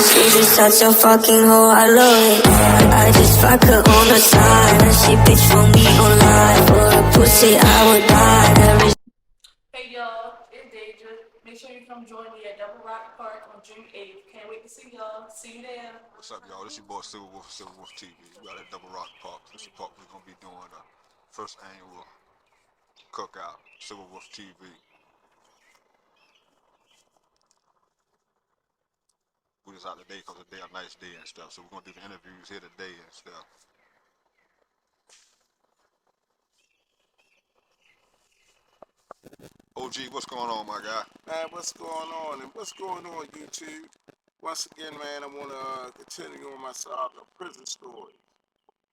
She's just such a fucking hoe, I love it. I just fuck her on the side, and she bitch for me online. For a pussy, I would die. Hey y'all, it's Deja. Make sure you come join me at Double Rock Park on June 8th. Can't wait to see y'all. See you there. What's up, y'all? This your boy Silver Wolf TV. We got at Double Rock Park. This is the park we're gonna be doing the first annual cookout. Silver Wolf TV. We just out today because today a nice day and stuff. So we're gonna do the interviews here today and stuff. OG, what's going on, my guy? Man, what's going on? And what's going on, YouTube? Once again, man, I want to continue on my Saga prison story.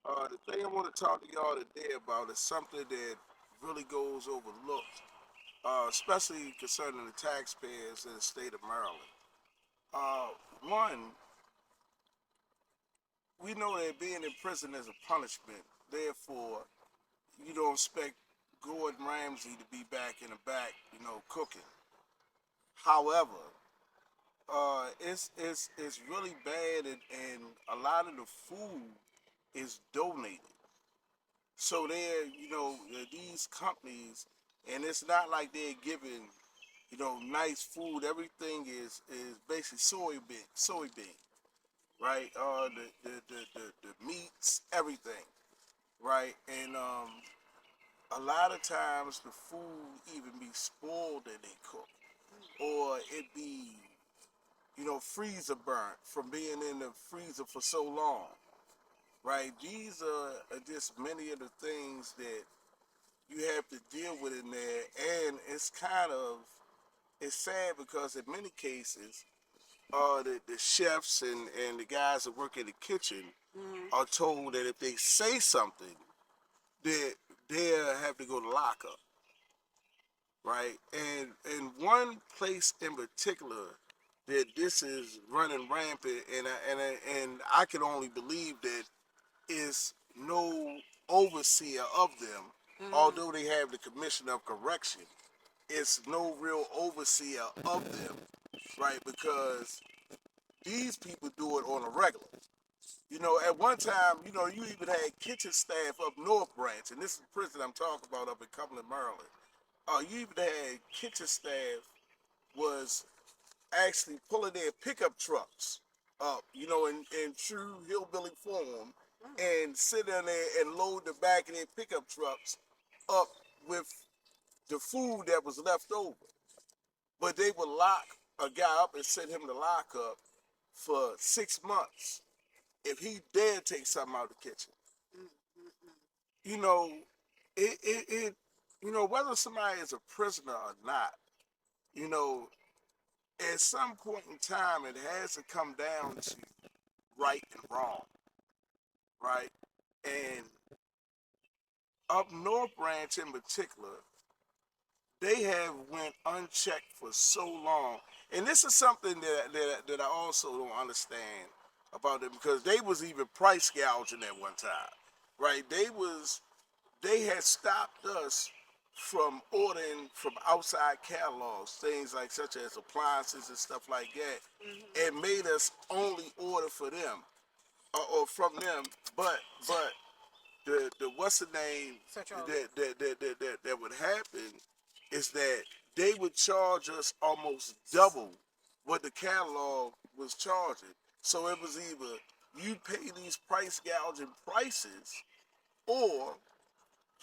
The thing I want to talk to y'all today about is something that really goes overlooked, especially concerning the taxpayers in the state of Maryland. One, we know that being in prison is a punishment. Therefore, you don't expect Gordon Ramsay to be back in the back, cooking. However, it's really bad, and a lot of the food is donated. So these companies, and it's not like they're giving, nice food. Everything is basically soybean, right? The meats, everything, right? And a lot of times the food even be spoiled that they cook, or it be freezer burnt from being in the freezer for so long, right? These are just many of the things that you have to deal with in there, and it's sad because in many cases, the chefs and the guys that work in the kitchen are told that if they say something, that they'll have to go to lockup, right? And one place in particular that this is running rampant, and I can only believe that is no overseer of them, although they have the commission of correction. It's no real overseer of them, right? Because these people do it on a regular. At one time, you even had kitchen staff up North Branch, and this is the prison I'm talking about up in Cumberland, Maryland. You even had kitchen staff was actually pulling their pickup trucks up, in true hillbilly form, and sit in there and load the back of their pickup trucks up with the food that was left over. But they would lock a guy up and send him to lockup for 6 months if he dared take something out of the kitchen. You know, whether somebody is a prisoner or not, you know, at some point in time, it has to come down to right and wrong, right? And up North Branch in particular, they have went unchecked for so long. And this is something that I also don't understand about them, because they was even price gouging at one time, right? They had stopped us from ordering from outside catalogs, things like such as appliances and stuff like that, and made us only order for them or from them. But the what's the name that would happen is that they would charge us almost double what the catalog was charging. So it was either you pay these price gouging prices, or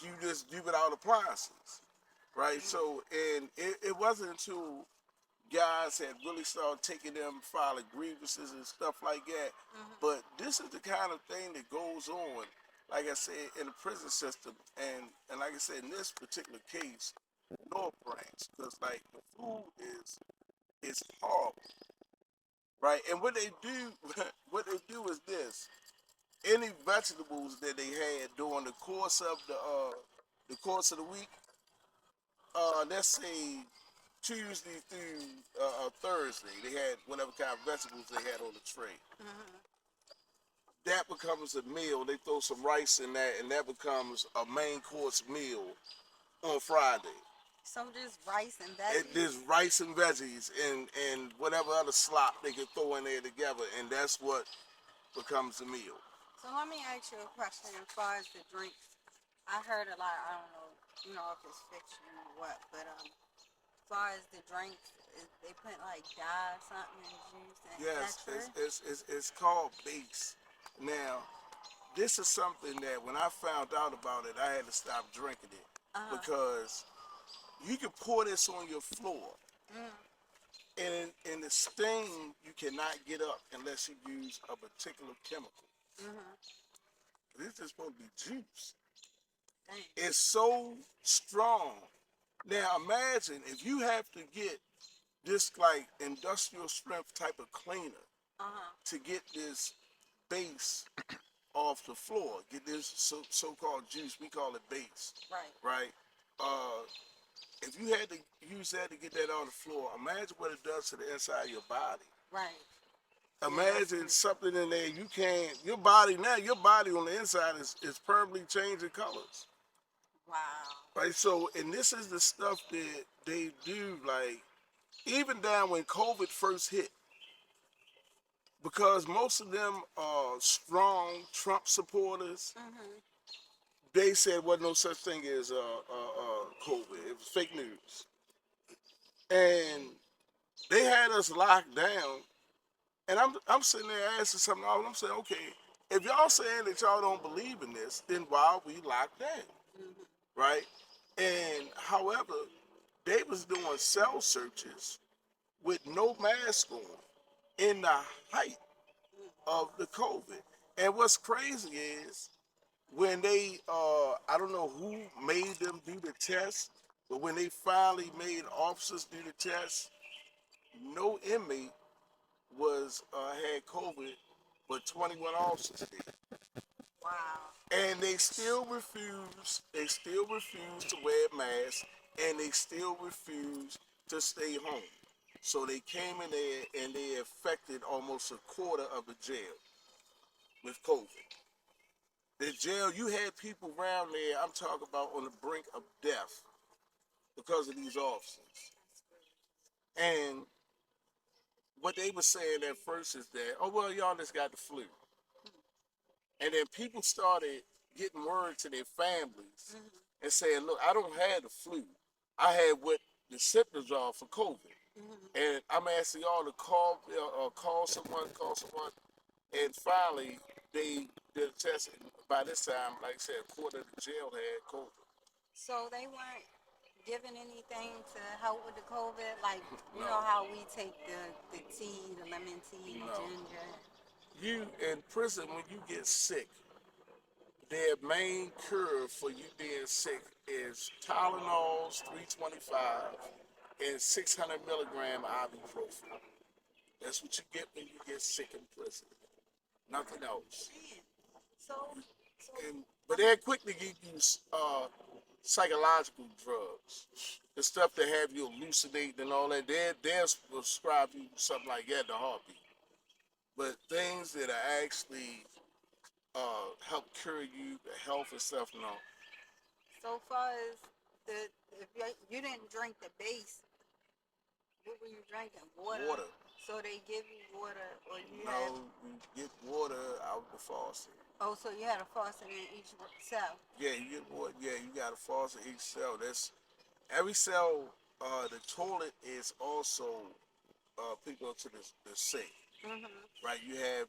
you just give it out appliances, right? So, and it wasn't until guys had really started taking them, filing grievances and stuff like that. But this is the kind of thing that goes on, like I said, in the prison system, and like I said, in this particular case, North Branch, because like the food is horrible, right? And what they do, is this: any vegetables that they had during the course of the week, let's say Tuesday through Thursday, they had whatever kind of vegetables they had on the tray. That becomes a meal. They throw some rice in that, and that becomes a main course meal on Friday. So just rice and It, veggies. there's rice and veggies and whatever other slop they can throw in there together, and that's what becomes the meal. So let me ask you a question as far as the drinks. I heard a lot. I don't know, if it's fiction or what, but as far as the drinks, they put like dye or something in juice. And is that Yes, true? it's called base. Now, this is something that when I found out about it, I had to stop drinking it Uh huh. because you can pour this on your floor, and in the stain you cannot get up unless you use a particular chemical. This is supposed to be juice. Dang. It's so strong. Now imagine if you have to get this like industrial strength type of cleaner Uh huh. to get this base off the floor, get this so-called juice. We call it base, Right. right? Uh, if you had to use that to get that on the floor, imagine what it does to the inside of your body. Right. Imagine something in there you can't. Your body now, your body on the inside is permanently changing colors, Wow. right? So, and this is the stuff that they do, like even down when COVID first hit, because most of them are strong Trump supporters. They said wasn't no such thing as COVID. It was fake news, and they had us locked down. And I'm sitting there asking something. I'm saying, okay, if y'all saying that y'all don't believe in this, then why are we locked down, right? And however, they was doing cell searches with no mask on in the height of the COVID. And what's crazy is when they, I don't know who made them do the test, but when they finally made officers do the test, no inmate was had COVID, but 21 officers did. Wow. And they still refuse. They still refuse to wear masks, and they still refuse to stay home. So they came in there and they affected almost a quarter of the jail with COVID. The jail, you had people around there, I'm talking about on the brink of death because of these officers. And what they were saying at first is that, oh, well, y'all just got the flu. And then people started getting word to their families and saying, look, I don't have the flu. I had what the symptoms are for COVID. And I'm asking y'all to call someone. And finally, they did a test. And by this time, like I said, a quarter of the jail had COVID. So they weren't given anything to help with the COVID, like you No. know how we take the tea, the lemon tea, the No. ginger. You in prison when you get sick, their main cure for you being sick is Tylenols 325 and 600 milligram ibuprofen. That's what you get when you get sick in prison. Nothing else. Man. So, so But they'll quickly give you psychological drugs, the stuff that have you hallucinate and all that. They'll prescribe you something like that, the heartbeat. But things that are actually help cure you, the health and stuff, no. so far as the if you didn't drink the base, what were you drinking? Water. Water. So they give you water, or you No, have. you get water out the faucet. Oh, so you had a faucet in each cell. Yeah, you get water. Yeah, you got a faucet each cell. That's every cell. The toilet is also people to the sink. Right, you have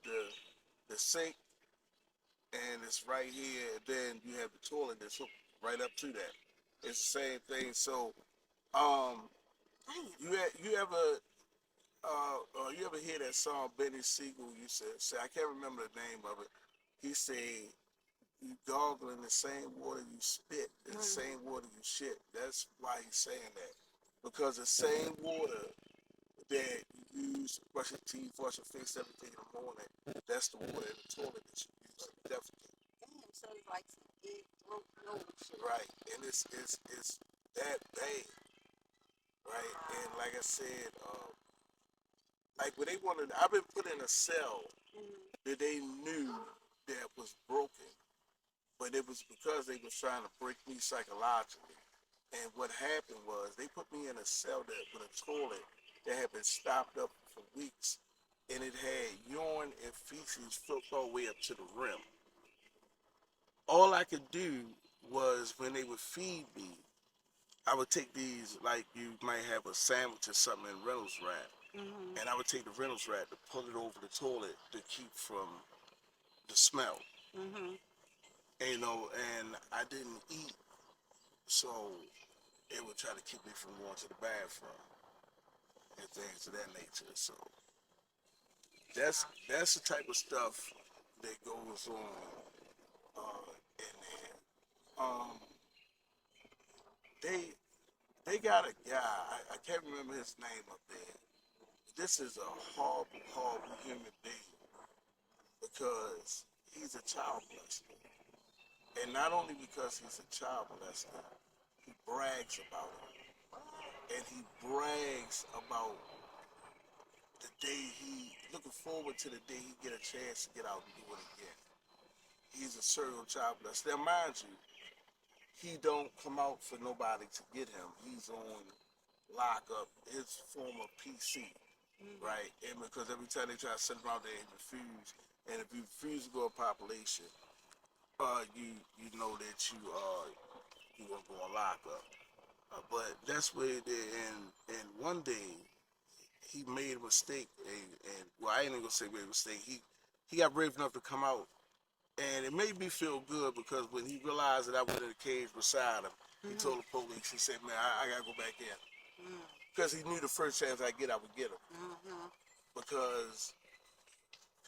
the sink, and it's right here. And then you have the toilet that's hooked right up to that. It's the same thing. So, Damn. you ever hear that song Benny Siegel used to say? I can't remember the name of it. He said, "You gargle in the same water you spit, in the same water you shit." That's why he's saying that, because the same water that you use to brush your teeth, wash your face, everything in the morning, that's the water in the toilet that you use to defecate. Damn. So it's like some big broke nose shit. Right, and it's that bad, right? And like I said, like when they wanted, I've been put in a cell that they knew that was broken, but it was because they was trying to break me psychologically. And what happened was they put me in a cell that with a toilet that had been stopped up for weeks, and it had urine and feces filled all the way up to the rim. All I could do was when they would feed me, I would take these, like you might have a sandwich or something in Reynolds wrap, and I would take the Reynolds wrap to pull it over the toilet to keep from the smell. And, you know, and I didn't eat, so it would try to keep me from going to the bathroom and things of that nature. So that's the type of stuff that goes on in there. They got a guy, I can't remember his name up there. This is a horrible, horrible human being because he's a child molester. And not only because he's a child molester, he brags about it. And he brags about the day looking forward to the day he get a chance to get out and do it again. He's a serial child molester. Now, mind you, he don't come out for nobody to get him. He's on lockup, his former PC, right? And because every time they try to send him out there, he refuse. And if you refuse to go to population, you know that you gonna go on lockup. But that's where it is. And one day he made a mistake, and well, I ain't even gonna say made a mistake. He got brave enough to come out. And it made me feel good because when he realized that I was in the cage beside him, he told the police, he said, man, I gotta go back in. Because he knew the first chance I get, I would get him. Because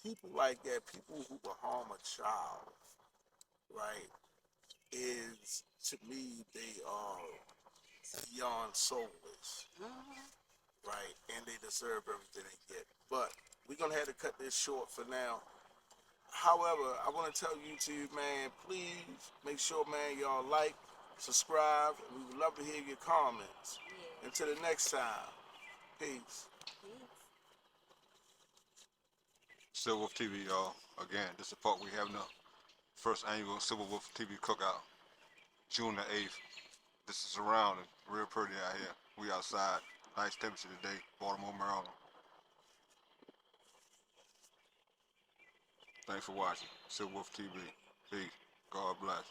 people like that, people who will harm a child, right, is, to me, they are beyond soulless, right, and they deserve everything they get. But we're gonna have to cut this short for now. However, I want to tell you, man, please make sure, man, y'all like, subscribe, and we would love to hear your comments. Yeah. Until the next time, peace. Silver Wolf TV, y'all. Again, this is the part we having the first annual Silver Wolf TV cookout, June the 8th. This is around and real pretty out here. We outside. Nice temperature today, Baltimore, Maryland. Thanks for watching. Silver Wolf TV. Peace. God bless.